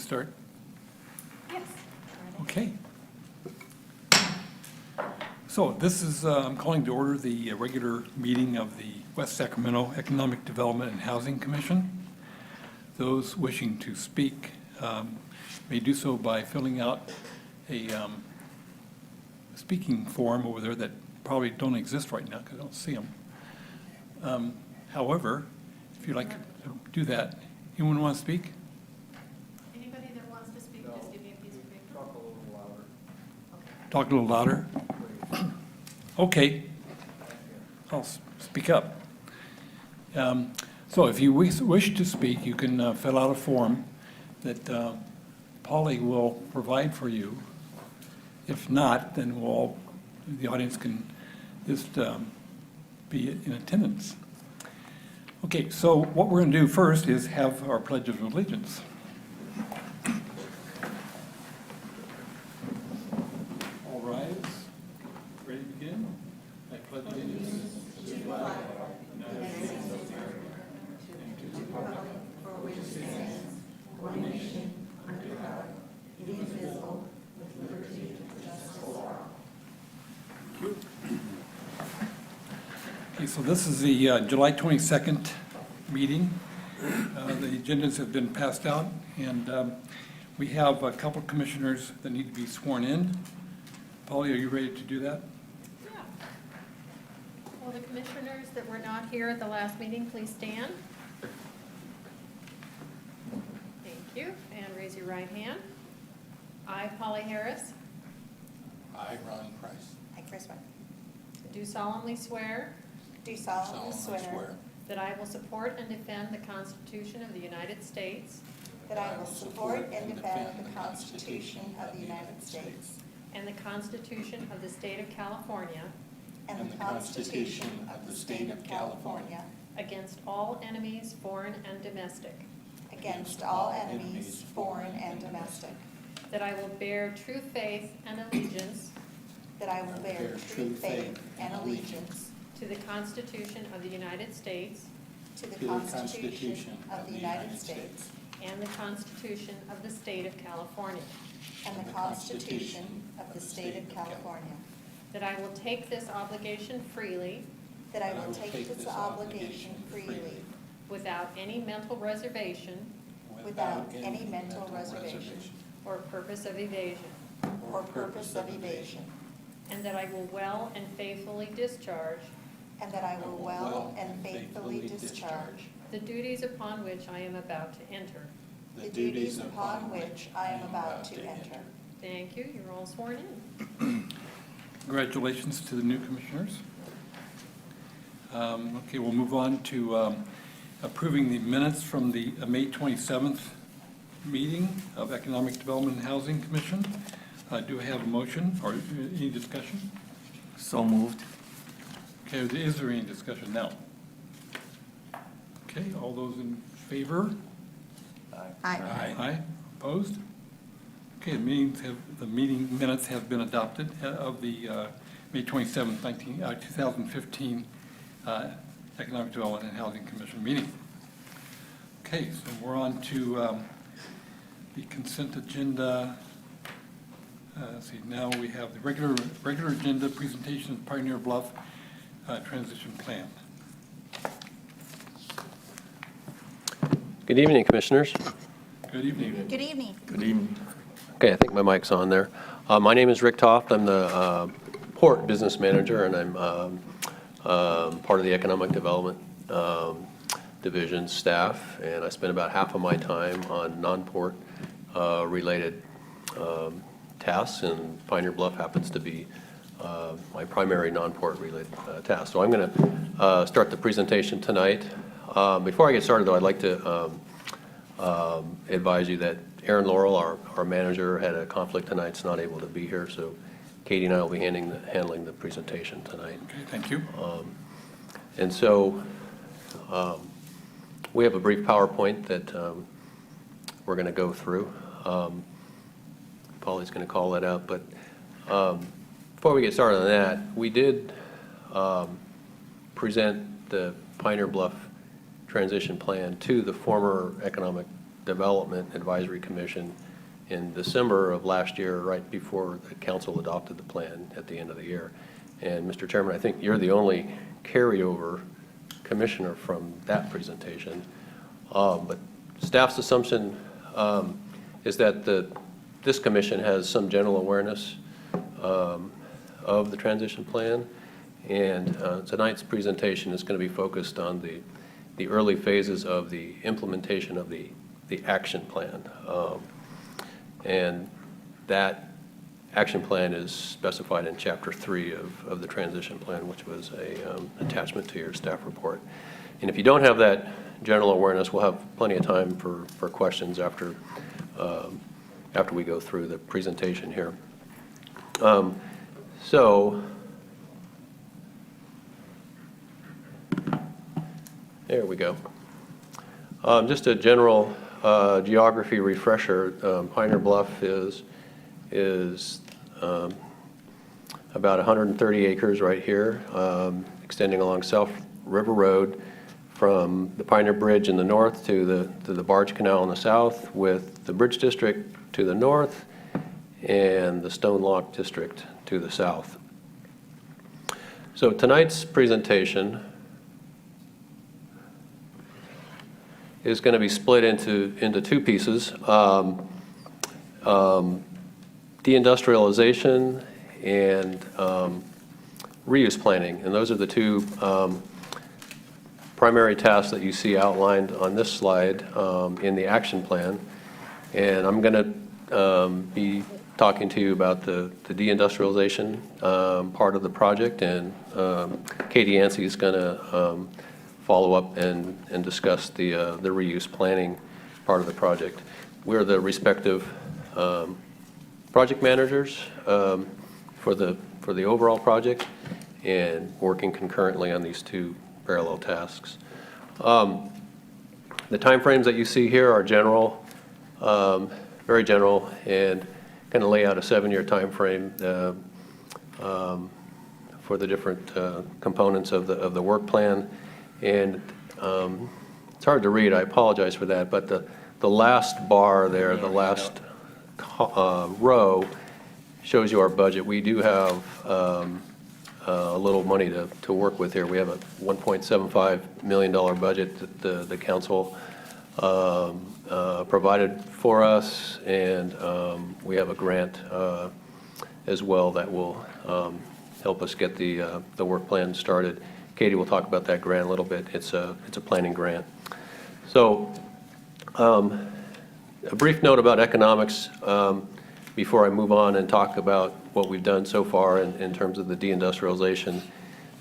start? Yes. Okay. So this is, I'm calling to order the regular meeting of the West Sacramento Economic Development and Housing Commission. Those wishing to speak may do so by filling out a speaking form over there that probably don't exist right now because I don't see them. However, if you'd like to do that, anyone want to speak? Anybody that wants to speak, just give me a piece of paper. Talk a little louder. Talk a little louder. Okay, I'll speak up. So if you wish to speak, you can fill out a form that Polly will provide for you. If not, then the audience can just be in attendance. Okay, so what we're going to do first is have our Pledge of Allegiance. All rise. Ready to begin? I pledge allegiance to the flag of the United States of America and to the republic for which it stands, one nation, under God, indivisible, with liberty and justice for all. Thank you. Okay, so this is the July 22nd meeting. The agendas have been passed out, and we have a couple commissioners that need to be sworn in. Polly, are you ready to do that? Yeah. Will the commissioners that were not here at the last meeting please stand? Thank you, and raise your right hand. I, Polly Harris, I, Ronnie Price. I, Chris Webb, do solemnly swear do solemnly swear that I will support and defend the Constitution of the United States that I will support and defend the Constitution of the United States and the Constitution of the State of California and the Constitution of the State of California against all enemies, foreign and domestic, against all enemies, foreign and domestic, that I will bear true faith and allegiance that I will bear true faith and allegiance to the Constitution of the United States to the Constitution of the United States and the Constitution of the State of California, and the Constitution of the State of California, that I will take this obligation freely that I will take this obligation freely without any mental reservation without any mental reservation or purpose of evasion, or purpose of evasion, and that I will well and faithfully discharge and that I will well and faithfully discharge the duties upon which I am about to enter. the duties upon which I am about to enter. Thank you. You're all sworn in. Congratulations to the new commissioners. Okay, we'll move on to approving the minutes from the May 27th meeting of Economic Development and Housing Commission. Do I have a motion or any discussion? So moved. Okay, is there any discussion now? Okay, all those in favor? Aye. Aye. Opposed? Okay, the meeting minutes have been adopted of the May 27th, 2015 Economic Development and Housing Commission meeting. Okay, so we're on to the consent agenda. Let's see, now we have the regular agenda presentation of Pioneer Bluff transition plan. Good evening, Commissioners. Good evening. Good evening. Good evening. Okay, I think my mic's on there. My name is Rick Toft. I'm the Port Business Manager, and I'm part of the Economic Development Division staff, and I spend about half of my time on non-port related tasks, and Pioneer Bluff happens to be my primary non-port related task. So I'm going to start the presentation tonight. Before I get started, though, I'd like to advise you that Aaron Laurel, our manager, had a conflict tonight. Is not able to be here, so Katie and I will be handling the presentation tonight. Okay, thank you. And so we have a brief PowerPoint that we're going to go through. Polly's going to call that up, but before we get started on that, we did present the Pioneer Bluff transition plan to the former Economic Development Advisory Commission in December of last year, right before the council adopted the plan at the end of the year. And Mr. Chairman, I think you're the only carryover commissioner from that presentation. But staff's assumption is that this commission has some general awareness of the transition plan. And tonight's presentation is going to be focused on the early phases of the implementation of the action plan. And that action plan is specified in Chapter 3 of the transition plan, which was a attachment to your staff report. And if you don't have that general awareness, we'll have plenty of time for questions after we go through the presentation here. So there we go. Just a general geography refresher. Pioneer Bluff is about 130 acres right here, extending along South River Road from the Pioneer Bridge in the north to the Barge Canal in the south, with the Bridge District to the north and the Stone Lock District to the south. So tonight's presentation is going to be split into two pieces. Deindustrialization and reuse planning. And those are the two primary tasks that you see outlined on this slide in the action plan. And I'm going to be talking to you about the deindustrialization part of the project, and Katie Yancey is going to follow up and discuss the reuse planning part of the project. We're the respective project managers for the overall project, and working concurrently on these two parallel tasks. The timeframes that you see here are general, very general, and kind of lay out a 7-year timeframe for the different components of the work plan. And it's hard to read, I apologize for that, but the last bar there, the last row, shows you our budget. We do have a little money to work with here. We have a $1.75 million budget that the council provided for us, and we have a grant as well that will help us get the work plan started. Katie will talk about that grant a little bit. It's a planning grant. So a brief note about economics before I move on and talk about what we've done so far in terms of the deindustrialization.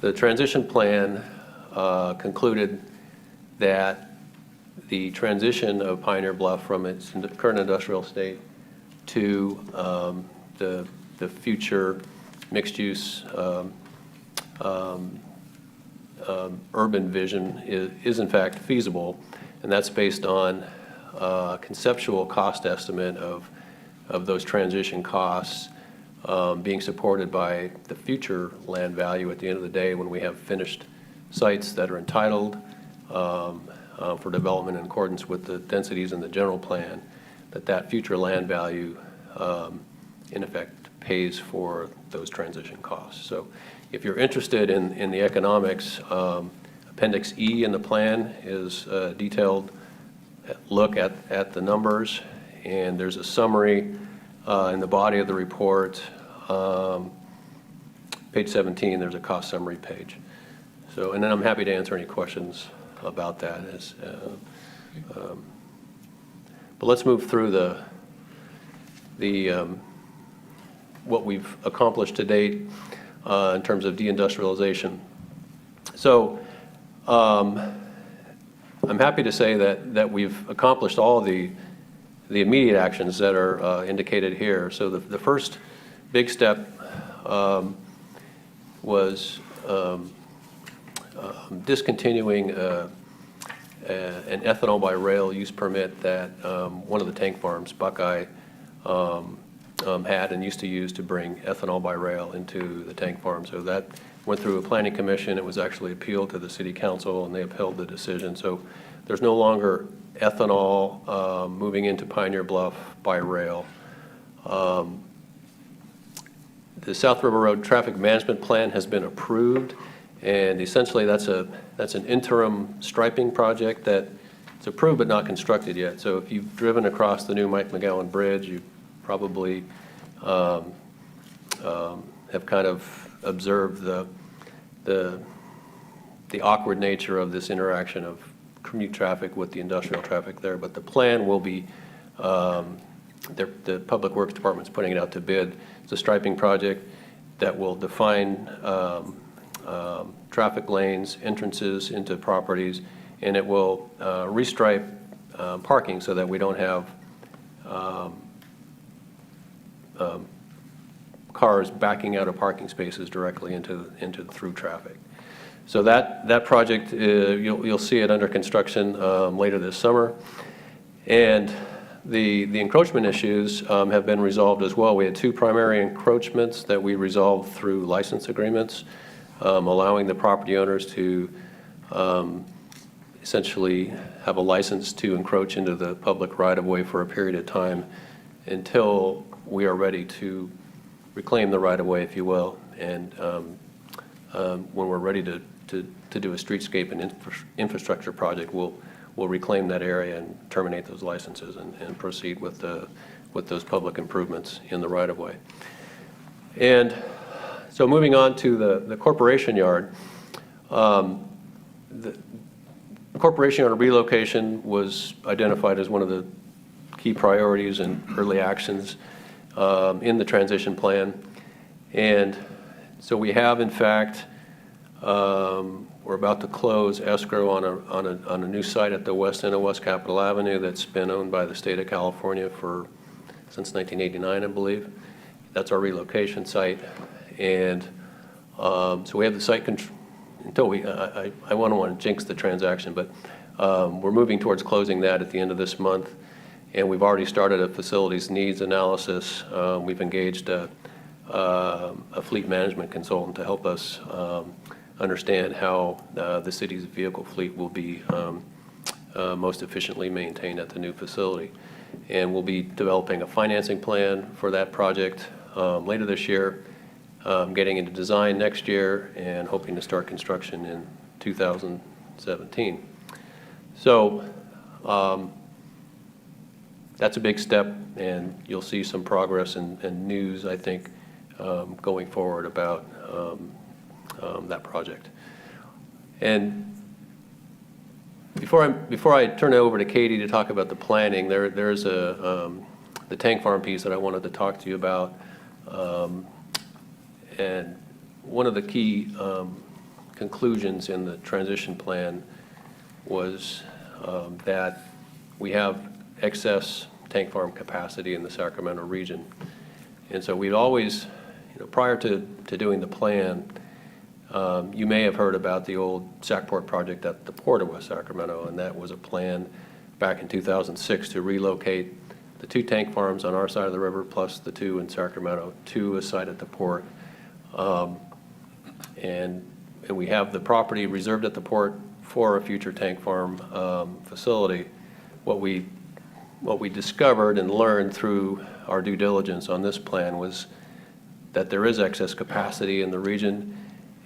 The transition plan concluded that the transition of Pioneer Bluff from its current industrial state to the future mixed-use urban vision is in fact feasible, and that's based on a conceptual cost estimate of those transition costs being supported by the future land value at the end of the day, when we have finished sites that are entitled for development in accordance with the densities in the general plan, that future land value in effect pays for those transition costs. So if you're interested in the economics, Appendix E in the plan is a detailed look at the numbers, and there's a summary in the body of the report. Page 17, there's a cost summary page. So, and then I'm happy to answer any questions about that. But let's move through what we've accomplished to date in terms of deindustrialization. So I'm happy to say that we've accomplished all the immediate actions that are indicated here. So the first big step was discontinuing an ethanol by rail use permit that one of the tank farms, Buckeye, had and used to use to bring ethanol by rail into the tank farm. So that went through a planning commission. It was actually appealed to the city council, and they upheld the decision. So there's no longer ethanol moving into Pioneer Bluff by rail. The South River Road Traffic Management Plan has been approved, and essentially that's an interim striping project that it's approved but not constructed yet. So if you've driven across the new Mike McGowan Bridge, you probably have kind of observed the awkward nature of this interaction of commute traffic with the industrial traffic there. But the plan will be, the Public Works Department's putting it out to bid. It's a striping project that will define traffic lanes, entrances into properties, and it will restripe parking so that we don't have cars backing out of parking spaces directly into the through traffic. So that project, you'll see it under construction later this summer. And the encroachment issues have been resolved as well. We had two primary encroachments that we resolved through license agreements, allowing the property owners to essentially have a license to encroach into the public right-of-way for a period of time until we are ready to reclaim the right-of-way, if you will. And when we're ready to do a streetscape and infrastructure project, we'll reclaim that area and terminate those licenses and proceed with those public improvements in the right-of-way. And so moving on to the Corporation Yard. The Corporation Yard relocation was identified as one of the key priorities and early actions in the transition plan. And so we have, in fact, we're about to close escrow on a new site at the west end of West Capitol Avenue that's been owned by the state of California since 1989, I believe. That's our relocation site. And so we have the site until I don't want to jinx the transaction, but we're moving towards closing that at the end of this month. And we've already started a facilities needs analysis. We've engaged a fleet management consultant to help us understand how the city's vehicle fleet will be most efficiently maintained at the new facility. And we'll be developing a financing plan for that project later this year, getting into design next year, and hoping to start construction in 2017. So that's a big step, and you'll see some progress and news, I think, going forward about that project. And before I turn it over to Katie to talk about the planning, there's the tank farm piece that I wanted to talk to you about. And one of the key conclusions in the transition plan was that we have excess tank farm capacity in the Sacramento region. And so we've always, prior to doing the plan, you may have heard about the old Sackport project at the Port of West Sacramento, and that was a plan back in 2006 to relocate the two tank farms on our side of the river plus the two in Sacramento to a site at the port. And we have the property reserved at the port for a future tank farm facility. What we discovered and learned through our due diligence on this plan was that there is excess capacity in the region,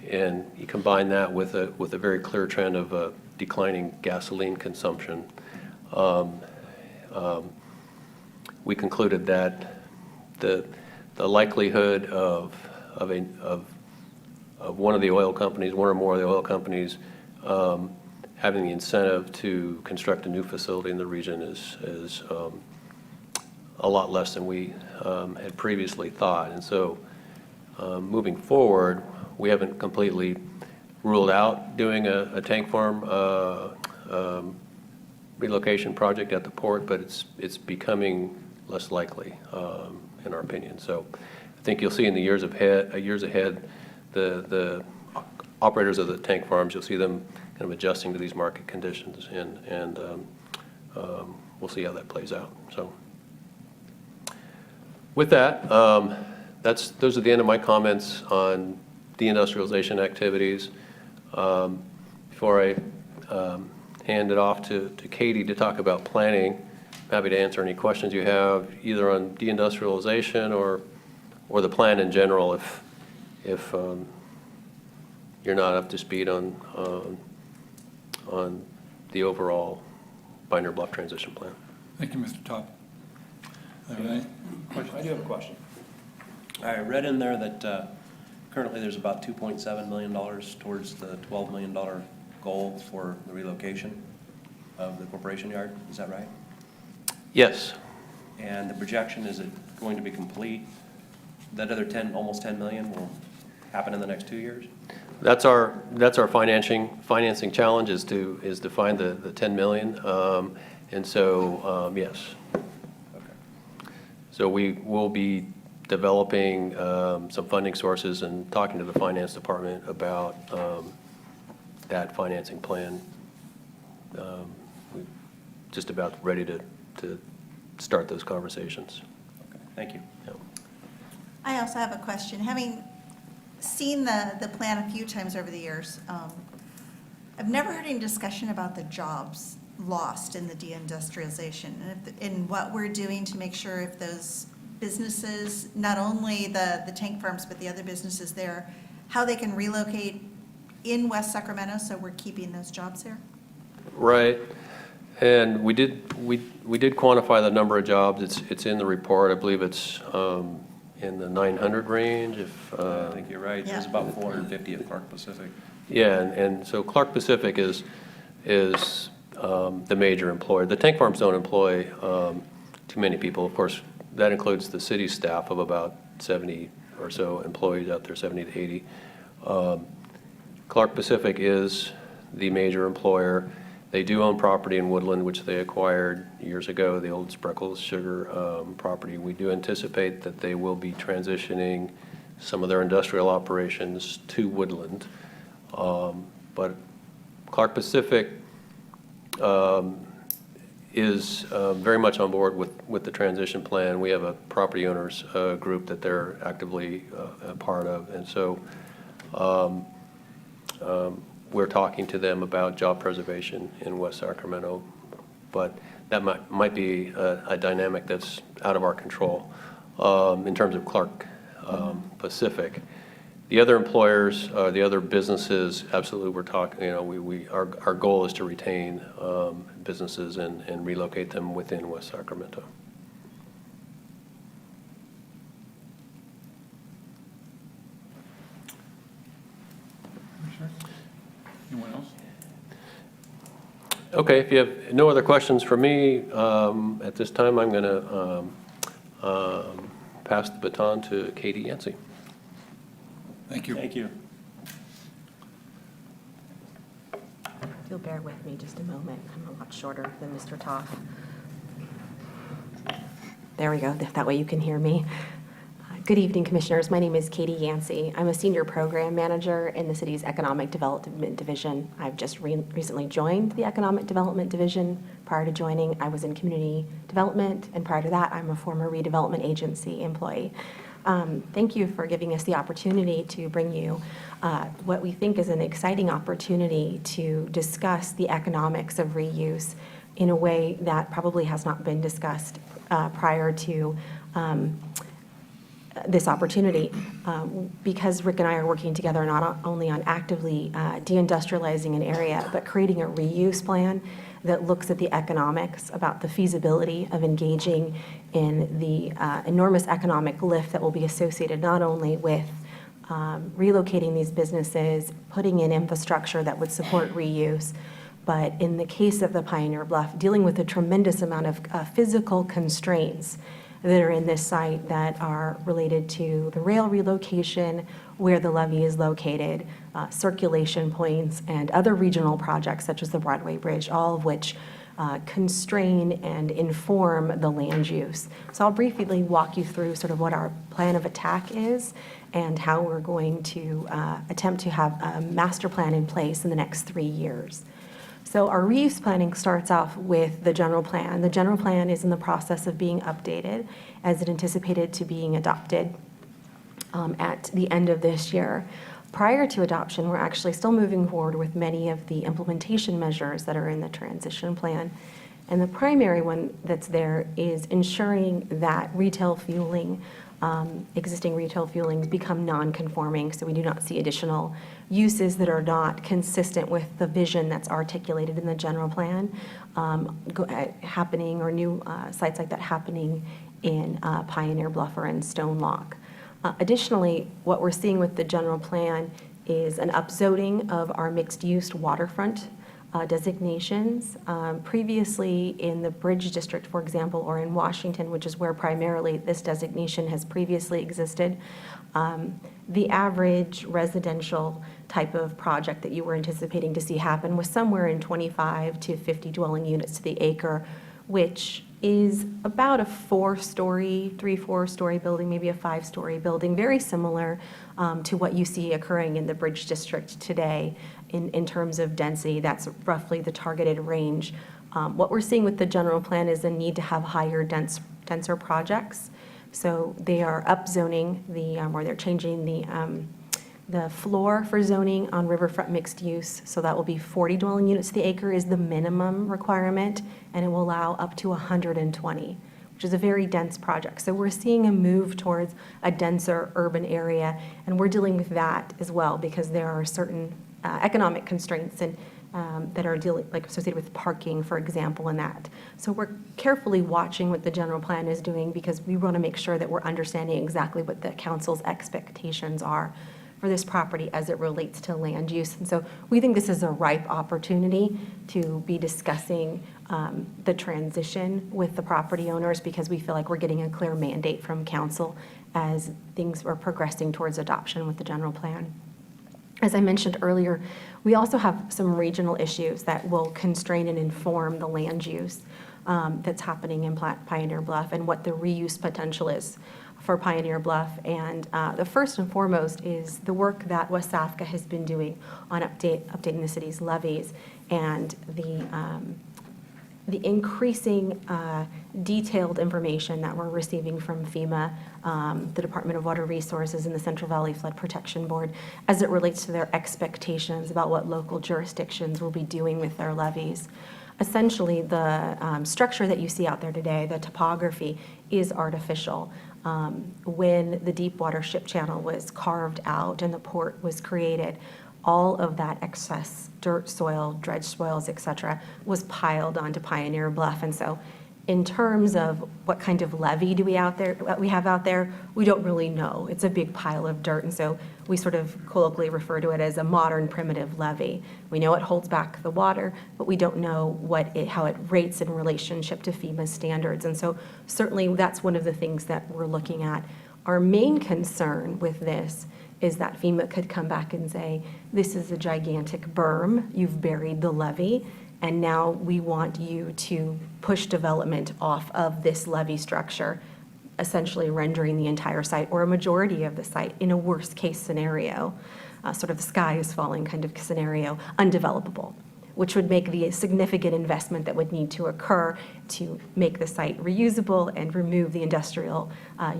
and you combine that with a very clear trend of declining gasoline consumption. We concluded that the likelihood of one of the oil companies, one or more of the oil companies, having the incentive to construct a new facility in the region is a lot less than we had previously thought. And so moving forward, we haven't completely ruled out doing a tank farm relocation project at the port, but it's becoming less likely, in our opinion. So I think you'll see in the years ahead, the operators of the tank farms, you'll see them kind of adjusting to these market conditions, and we'll see how that plays out. So with that, those are the end of my comments on deindustrialization activities. Before I hand it off to Katie to talk about planning. Happy to answer any questions you have, either on deindustrialization or the plan in general, if you're not up to speed on the overall Pioneer Bluff transition plan. Thank you, Mr. Top. All right. I do have a question. I read in there that currently there's about $2.7 million towards the $12 million goal for the relocation of the corporation yard. Is that right? Yes. And the projection, is it going to be complete? That other almost 10 million will happen in the next 2 years? That's our financing challenge is to find the 10 million. And so, yes. Okay. So we will be developing some funding sources and talking to the finance department about that financing plan. We're just about ready to start those conversations. Okay. Thank you. Yeah. I also have a question. Having seen the plan a few times over the years, I've never heard any discussion about the jobs lost in the deindustrialization and what we're doing to make sure if those businesses, not only the tank farms, but the other businesses there, how they can relocate in West Sacramento, so we're keeping those jobs there? Right. And we did quantify the number of jobs. It's in the report. I believe it's in the 900 range. I think you're right. There's Yeah. about 450 at Clark Pacific. Yeah, and so Clark Pacific is the major employer. The tank farms don't employ too many people. Of course, that includes the city staff of about 70 or so employees out there, 70 to 80. Clark Pacific is the major employer. They do own property in Woodland, which they acquired years ago, the old Spreckles Sugar property. We do anticipate that they will be transitioning some of their industrial operations to Woodland. But Clark Pacific is very much on board with the transition plan. We have a property owners group that they're actively a part of. And so we're talking to them about job preservation in West Sacramento, but that might be a dynamic that's out of our control in terms of Clark Pacific. The other employers, the other businesses, absolutely, we're talking. Our goal is to retain businesses and relocate them within West Sacramento. Anyone else? Okay, if you have no other questions for me at this time, I'm going to pass the baton to Katie Yancey. Thank you. Thank you. If you'll bear with me just a moment, I'm a lot shorter than Mr. Toff. There we go, that way you can hear me. Good evening, Commissioners. My name is Katie Yancey. I'm a Senior Program Manager in the city's Economic Development Division. I've just recently joined the Economic Development Division. Prior to joining, I was in Community Development, and prior to that, I'm a former redevelopment agency employee. Thank you for giving us the opportunity to bring you what we think is an exciting opportunity to discuss the economics of reuse in a way that probably has not been discussed prior to this opportunity, because Rick and I are working together not only on actively deindustrializing an area, but creating a reuse plan that looks at the economics, about the feasibility of engaging in the enormous economic lift that will be associated not only with relocating these businesses, putting in infrastructure that would support reuse, but in the case of the Pioneer Bluff, dealing with a tremendous amount of physical constraints that are in this site that are related to the rail relocation, where the levee is located, circulation points, and other regional projects such as the Broadway Bridge, all of which constrain and inform the land use. So I'll briefly walk you through sort of what our plan of attack is and how we're going to attempt to have a master plan in place in the next 3 years. So our reuse planning starts off with the general plan. The general plan is in the process of being updated as it anticipated to being adopted at the end of this year. Prior to adoption, we're actually still moving forward with many of the implementation measures that are in the transition plan. And the primary one that's there is ensuring that retail fueling, existing retail fuelings become non-conforming, so we do not see additional uses that are not consistent with the vision that's articulated in the general plan happening, or new sites like that happening in Pioneer Bluff or in Stone Lock. Additionally, what we're seeing with the general plan is an upzoning of our mixed-use waterfront designations. Previously in the Bridge District, for example, or in Washington, which is where primarily this designation has previously existed, the average residential type of project that you were anticipating to see happen was somewhere in 25 to 50 dwelling units to the acre, which is about a 4-story, 3-4-story building, maybe a 5-story building, very similar to what you see occurring in the Bridge District today in terms of density. That's roughly the targeted range. What we're seeing with the general plan is the need to have higher denser projects. So they are upzoning or they're changing the floor for zoning on riverfront mixed use. So that will be 40 dwelling units to the acre is the minimum requirement, and it will allow up to 120, which is a very dense project. So we're seeing a move towards a denser urban area, and we're dealing with that as well because there are certain economic constraints and that are associated with parking, for example, and that. So we're carefully watching what the general plan is doing because we want to make sure that we're understanding exactly what the council's expectations are for this property as it relates to land use. And so we think this is a ripe opportunity to be discussing the transition with the property owners because we feel like we're getting a clear mandate from council as things are progressing towards adoption with the general plan. As I mentioned earlier, we also have some regional issues that will constrain and inform the land use that's happening in Pioneer Bluff and what the reuse potential is for Pioneer Bluff. And the first and foremost is the work that WSAFCA has been doing on updating the city's levees and the increasing detailed information that we're receiving from FEMA, the Department of Water Resources, and the Central Valley Flood Protection Board as it relates to their expectations about what local jurisdictions will be doing with their levees. Essentially, the structure that you see out there today, the topography, is artificial. When the Deepwater Ship Channel was carved out and the port was created, all of that excess dirt, soil, dredge soils, et cetera, was piled onto Pioneer Bluff. And so in terms of what kind of levee we have out there, we don't really know. It's a big pile of dirt. And so we sort of colloquially refer to it as a modern primitive levee. We know it holds back the water, but we don't know how it rates in relationship to FEMA's standards. And so certainly that's one of the things that we're looking at. Our main concern with this is that FEMA could come back and say, this is a gigantic berm, you've buried the levee, and now we want you to push development off of this levee structure, essentially rendering the entire site or a majority of the site in a worst case scenario, sort of the sky is falling kind of scenario, undevelopable, which would make the significant investment that would need to occur to make the site reusable and remove the industrial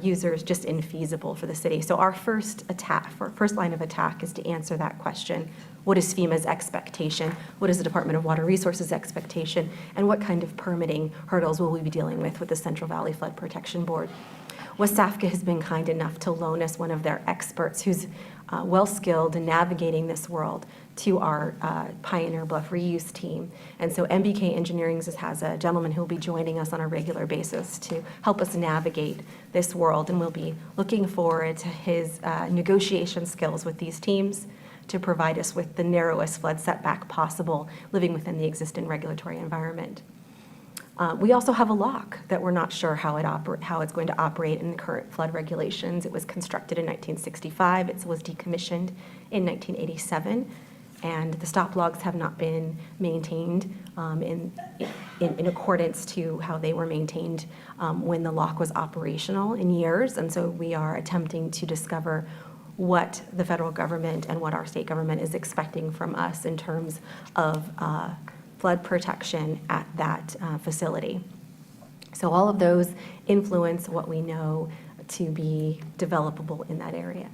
users just infeasible for the city. So our first line of attack is to answer that question. What is FEMA's expectation? What is the Department of Water Resources expectation? And what kind of permitting hurdles will we be dealing with the Central Valley Flood Protection Board? WSAFCA has been kind enough to loan us one of their experts who's well-skilled in navigating this world to our Pioneer Bluff reuse team. And so MBK Engineering has a gentleman who will be joining us on a regular basis to help us navigate this world. And we'll be looking forward to his negotiation skills with these teams to provide us with the narrowest flood setback possible, living within the existing regulatory environment. We also have a lock that we're not sure how it's going to operate in the current flood regulations. It was constructed in 1965. It was decommissioned in 1987. And the stop logs have not been maintained in accordance to how they were maintained when the lock was operational in years. And so we are attempting to discover what the federal government and what our state government is expecting from us in terms of flood protection at that facility. So all of those influence what we know to be developable in that area.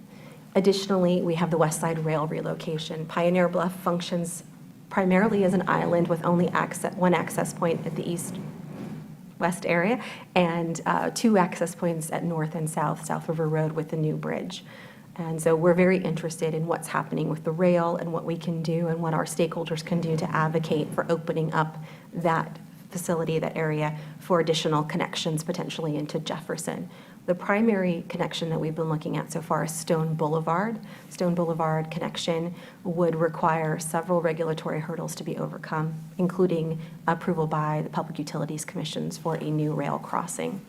Additionally, we have the West Side Rail relocation. Pioneer Bluff functions primarily as an island with only one access point at the east-west area and 2 access points at north and South River Road with the new bridge. And so we're very interested in what's happening with the rail and what we can do and what our stakeholders can do to advocate for opening up that facility, that area, for additional connections potentially into Jefferson. The primary connection that we've been looking at so far is Stone Boulevard. Stone Boulevard connection would require several regulatory hurdles to be overcome, including approval by the Public Utilities Commissions for a new rail crossing.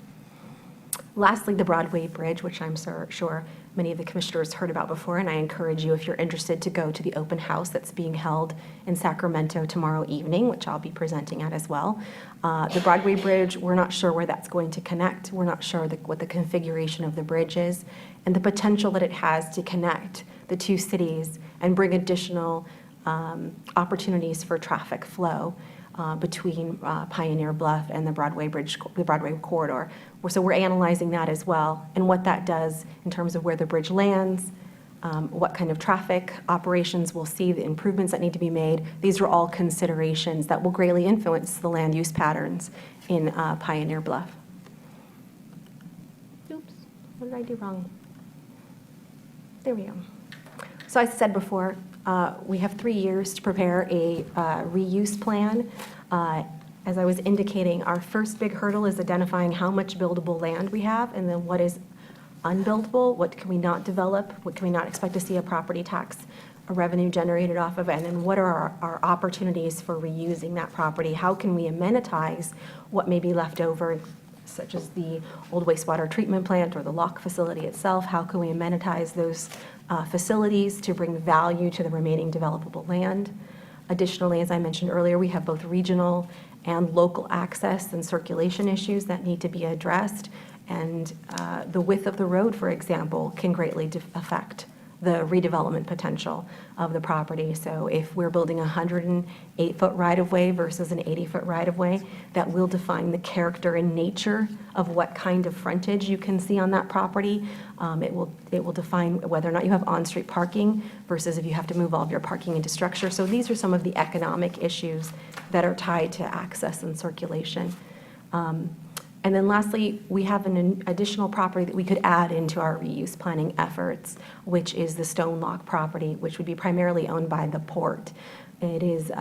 Lastly, the Broadway Bridge, which I'm sure many of the commissioners heard about before, and I encourage you, if you're interested, to go to the open house that's being held in Sacramento tomorrow evening, which I'll be presenting at as well. The Broadway Bridge, we're not sure where that's going to connect. We're not sure what the configuration of the bridge is, and the potential that it has to connect the 2 cities and bring additional opportunities for traffic flow between Pioneer Bluff and the Broadway Bridge, the Broadway corridor. So we're analyzing that as well, and what that does in terms of where the bridge lands, what kind of traffic operations we'll see, the improvements that need to be made. These are all considerations that will greatly influence the land use patterns in Pioneer Bluff. Oops, what did I do wrong? There we go. So as I said before, we have 3 years to prepare a reuse plan. As I was indicating, our first big hurdle is identifying how much buildable land we have, and then what is unbuildable, what can we not develop, what can we not expect to see a property tax revenue generated off of it, and then what are our opportunities for reusing that property? How can we amenitize what may be left over, such as the old wastewater treatment plant or the lock facility itself? How can we amenitize those facilities to bring value to the remaining developable land? Additionally, as I mentioned earlier, we have both regional and local access and circulation issues that need to be addressed. And the width of the road, for example, can greatly affect the redevelopment potential of the property. So if we're building a 108-foot right-of-way versus an 80-foot right-of-way, that will define the character and nature of what kind of frontage you can see on that property. It will define whether or not you have on-street parking versus if you have to move all of your parking into structure. So these are some of the economic issues that are tied to access and circulation. And then lastly, we have an additional property that we could add into our reuse planning efforts, which is the Stone Lock property, which would be primarily owned by the port. It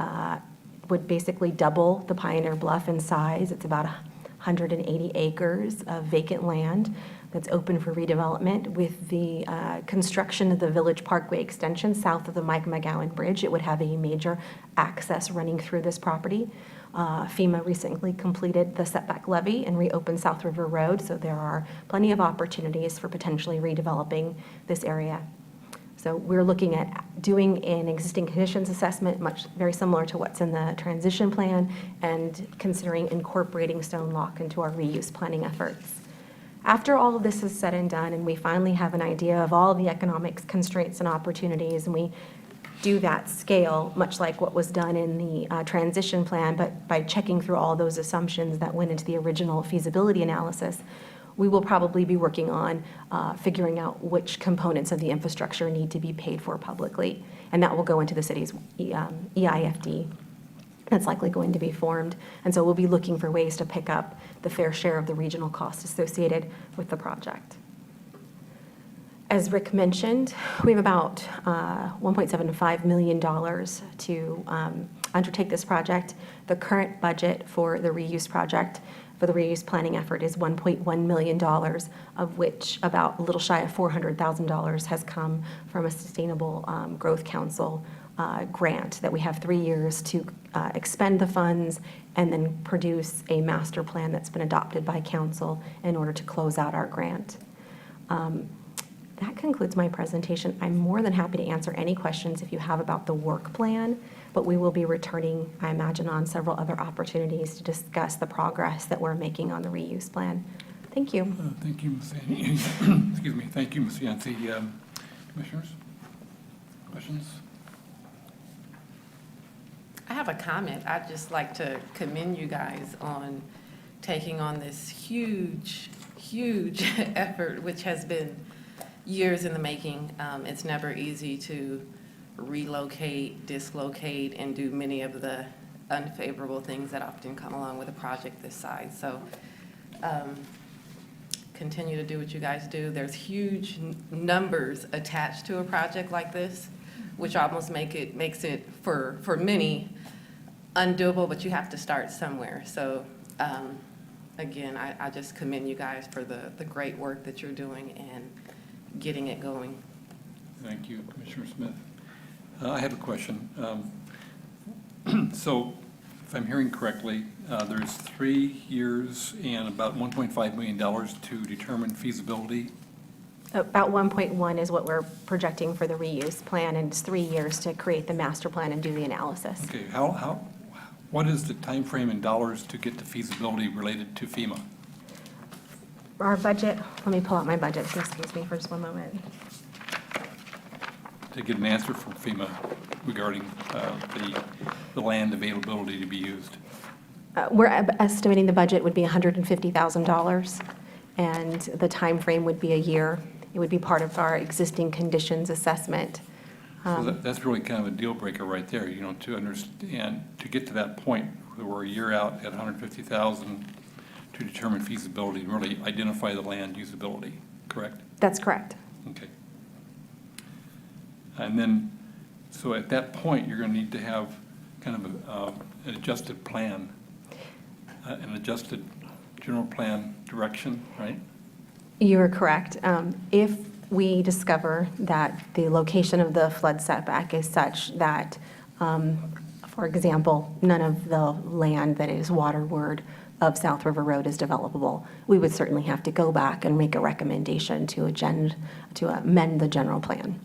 would basically double the Pioneer Bluff in size. It's about 180 acres of vacant land that's open for redevelopment. With the construction of the Village Parkway extension south of the Mike McGowan Bridge, it would have a major access running through this property. FEMA recently completed the setback levy and reopened South River Road, so there are plenty of opportunities for potentially redeveloping this area. So we're looking at doing an existing conditions assessment, very similar to what's in the transition plan, and considering incorporating Stone Lock into our reuse planning efforts. After all of this is said and done, and we finally have an idea of all the economic constraints and opportunities, and we do that scale, much like what was done in the transition plan, but by checking through all those assumptions that went into the original feasibility analysis, we will probably be working on figuring out which components of the infrastructure need to be paid for publicly, and that will go into the city's EIFD that's likely going to be formed. And so we'll be looking for ways to pick up the fair share of the regional costs associated with the project. As Rick mentioned, we have about $1.75 million to undertake this project. The current budget for the reuse project, for the reuse planning effort, is $1.1 million, of which about a little shy of $400,000 has come from a Sustainable Growth Council grant that we have 3 years to expend the funds and then produce a master plan that's been adopted by council in order to close out our grant. That concludes my presentation. I'm more than happy to answer any questions if you have about the work plan, but we will be returning, I imagine, on several other opportunities to discuss the progress that we're making on the reuse plan. Thank you. Thank you, Ms. Yancey. Excuse me. Thank you, Ms. Yancey. Commissioners, questions? I have a comment. I'd just like to commend you guys on taking on this huge effort, which has been years in the making. It's never easy to relocate, dislocate, and do many of the unfavorable things that often come along with a project this size. So continue to do what you guys do. There's huge numbers attached to a project like this, which almost makes it for many undoable, but you have to start somewhere. So again, I just commend you guys for the great work that you're doing and getting it going. Thank you, Commissioner Smith. I have a question. So if I'm hearing correctly, there's 3 years and about $1.5 million to determine feasibility. About 1.1 is what we're projecting for the reuse plan, and it's 3 years to create the master plan and do the analysis. Okay, what is the time frame in dollars to get the feasibility related to FEMA? Our budget, let me pull out my budget, so excuse me for just one moment. To get an answer from FEMA regarding the land availability to be used? We're estimating the budget would be $150,000, and the time frame would be a year. It would be part of our existing conditions assessment. So that's really kind of a deal breaker right there, you know, to understand, to get to that point where we're a year out at 150,000 to determine feasibility and really identify the land usability, correct? That's correct. Okay. And then, so at that point, you're going to need to have kind of an adjusted plan, an adjusted general plan direction, right? You are correct. If we discover that the location of the flood setback is such that, for example, none of the land that is waterward of South River Road is developable, we would certainly have to go back and make a recommendation to amend the general plan.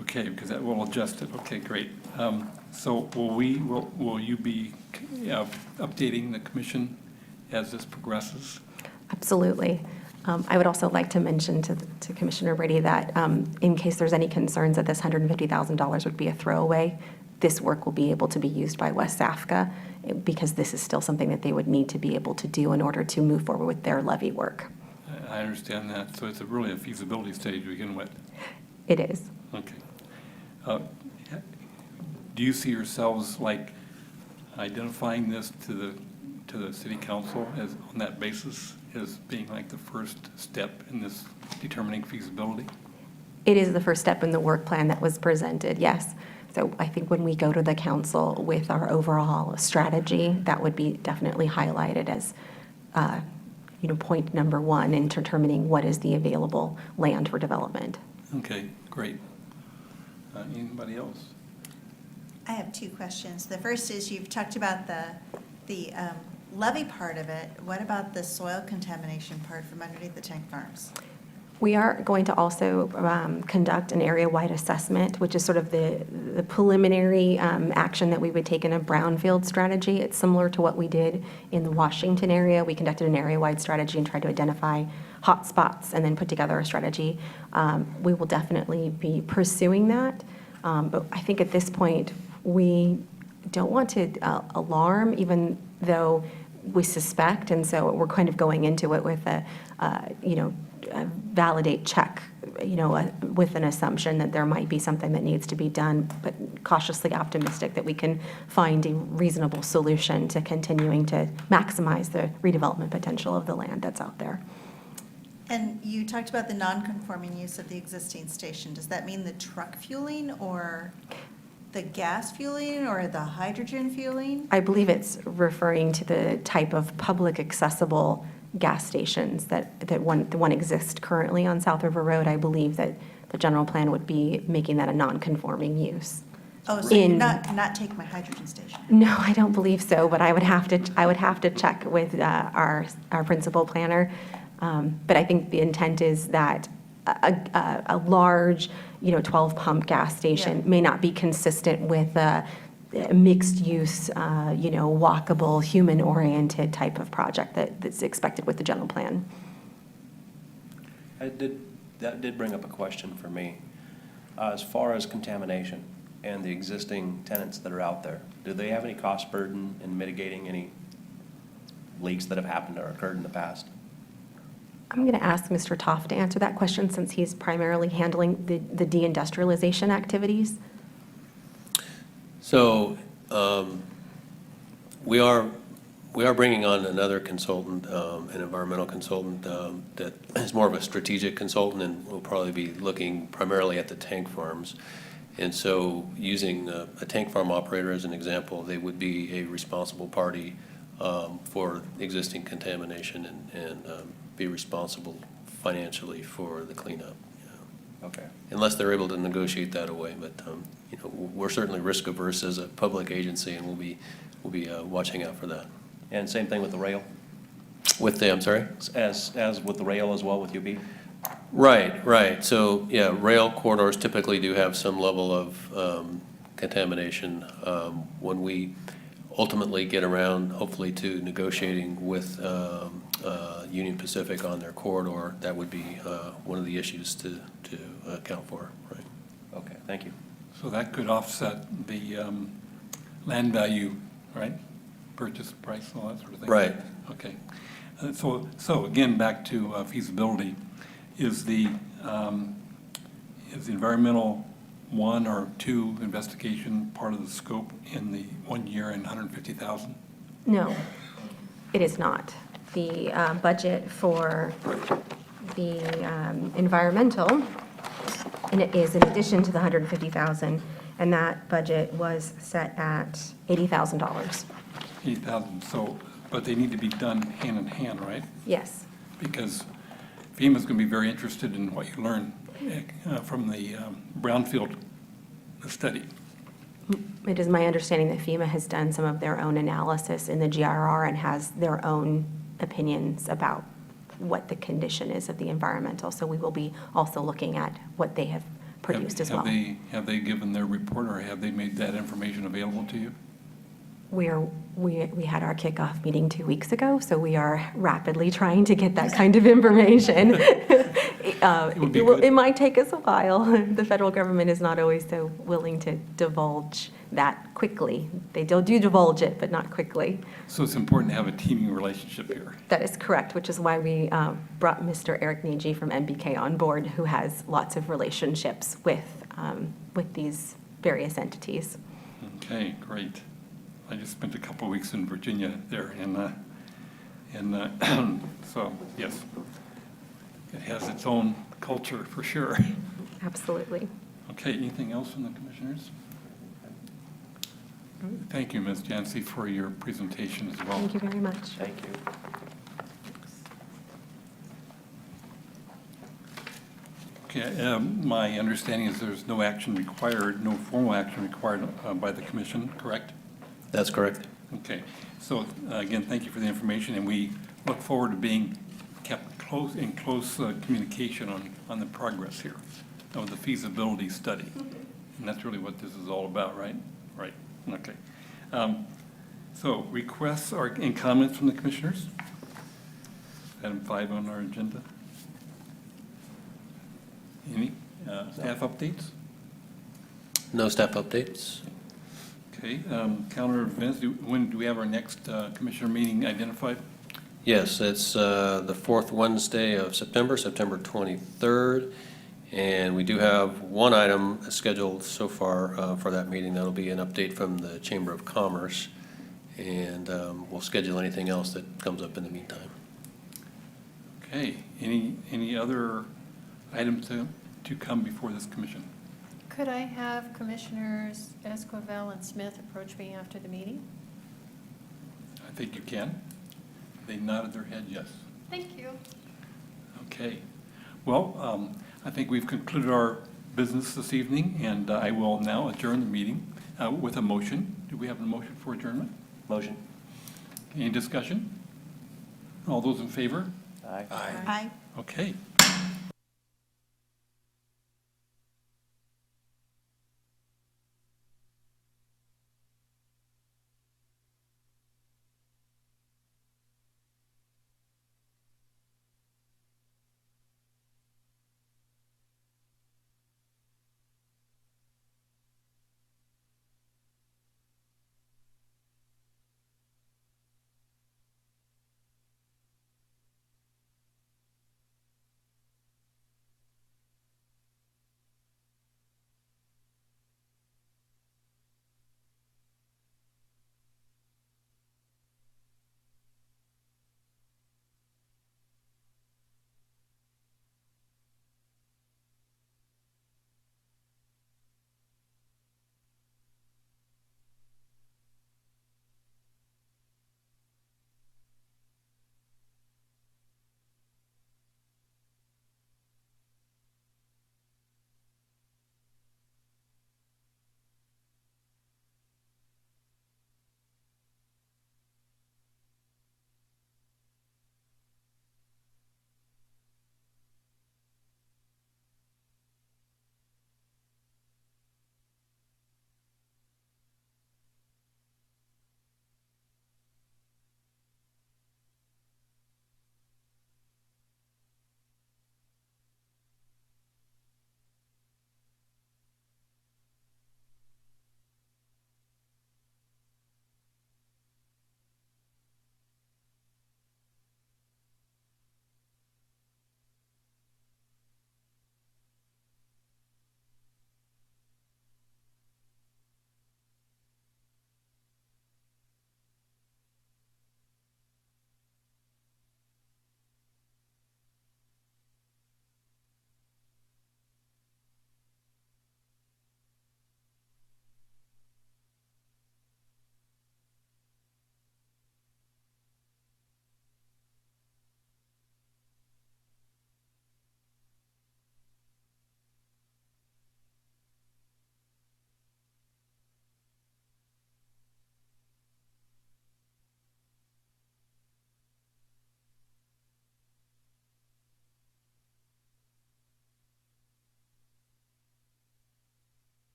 Okay, because that will adjust it. Okay, great. So will you be updating the commission as this progresses? Absolutely. I would also like to mention to Commissioner Brady that in case there's any concerns that this $150,000 would be a throwaway, this work will be able to be used by West Safka because this is still something that they would need to be able to do in order to move forward with their levy work. I understand that. So it's really a feasibility study to begin with. It is. Okay. Do you see yourselves like identifying this to the city council as on that basis as being like the first step in this determining feasibility? It is the first step in the work plan that was presented, yes. So I think when we go to the council with our overall strategy, that would be definitely highlighted as point number one in determining what is the available land for development. Okay, great. Anybody else? I have 2 questions. The first is you've talked about the levee part of it. What about the soil contamination part from underneath the tank farms? We are going to also conduct an area-wide assessment, which is sort of the preliminary action that we would take in a brownfield strategy. It's similar to what we did in the Washington area. We conducted an area-wide strategy and tried to identify hot spots and then put together a strategy. We will definitely be pursuing that. But I think at this point, we don't want to alarm, even though we suspect, and so we're kind of going into it with a validate check, with an assumption that there might be something that needs to be done, but cautiously optimistic that we can find a reasonable solution to continuing to maximize the redevelopment potential of the land that's out there. And you talked about the non-conforming use of the existing station. Does that mean the truck fueling or the gas fueling or the hydrogen fueling? I believe it's referring to the type of public accessible gas stations that one exists currently on South River Road. I believe that the general plan would be making that a non-conforming use. Oh, so you're not take my hydrogen station? No, I don't believe so, but I would have to check with our principal planner. But I think the intent is that a large, 12-pump gas station may not be consistent with a mixed-use, walkable, human-oriented type of project that's expected with the general plan. That did bring up a question for me. As far as contamination and the existing tenants that are out there, do they have any cost burden in mitigating any leaks that have happened or occurred in the past? I'm going to ask Mr. Toff to answer that question since he's primarily handling the deindustrialization activities. So we are bringing on another consultant, an environmental consultant that is more of a strategic consultant, and will probably be looking primarily at the tank farms. And so using a tank farm operator as an example, they would be a responsible party for existing contamination and be responsible financially for the cleanup. Okay. Unless they're able to negotiate that away, but we're certainly risk averse as a public agency, and we'll be watching out for that. And same thing with the rail? With the, I'm sorry? As with the rail as well with UP? Right. So, yeah, rail corridors typically do have some level of contamination. When we ultimately get around, hopefully, to negotiating with Union Pacific on their corridor, that would be one of the issues to account for, right? Okay, thank you. So that could offset the land value, right? Purchase price and all that sort of thing? Right. Okay. So again, back to feasibility. Is the environmental 1 or 2 investigation part of the scope in the 1 year and 150,000? No, it is not. The budget for the environmental, and it is in addition to the 150,000, and that budget was set at $80,000. 80,000, so, but they need to be done hand in hand, right? Yes. Because FEMA's going to be very interested in what you learn from the brownfield study. It is my understanding that FEMA has done some of their own analysis in the GRR and has their own opinions about what the condition is of the environmental. So we will be also looking at what they have produced as well. Have they given their report, or have they made that information available to you? We had our kickoff meeting 2 weeks ago, so we are rapidly trying to get that kind of information. It might take us a while. The federal government is not always so willing to divulge that quickly. They do divulge it, but not quickly. So it's important to have a teaming relationship here. That is correct, which is why we brought Mr. Eric Niji from MBK on board, who has lots of relationships with these various entities. Okay, great. I just spent a couple of weeks in Virginia there, and so, yes, it has its own culture for sure. Absolutely. Okay, anything else from the commissioners? Thank you, Ms. Jancy, for your presentation as well. Thank you very much. Thank you. Okay, my understanding is there's no action required, no formal action required by the commission, correct? That's correct. Okay, so again, thank you for the information, and we look forward to being kept in close communication on the progress here of the feasibility study. And that's really what this is all about, right? Right, okay. So requests and comments from the commissioners? Item 5 on our agenda. Any staff updates? No staff updates? Okay, calendar events, when do we have our next commissioner meeting identified? Yes, it's the fourth Wednesday of September, September 23rd. And we do have one item scheduled so far for that meeting. That'll be an update from the Chamber of Commerce. And we'll schedule anything else that comes up in the meantime. Okay, any other items to come before this commission? Could I have Commissioners Esquivel and Smith approach me after the meeting? I think you can. They nodded their head yes. Thank you. Okay. Well, I think we've concluded our business this evening, and I will now adjourn the meeting with a motion. Do we have a motion for adjournment? Motion. Any discussion? All those in favor? Aye. Aye. Aye. Okay.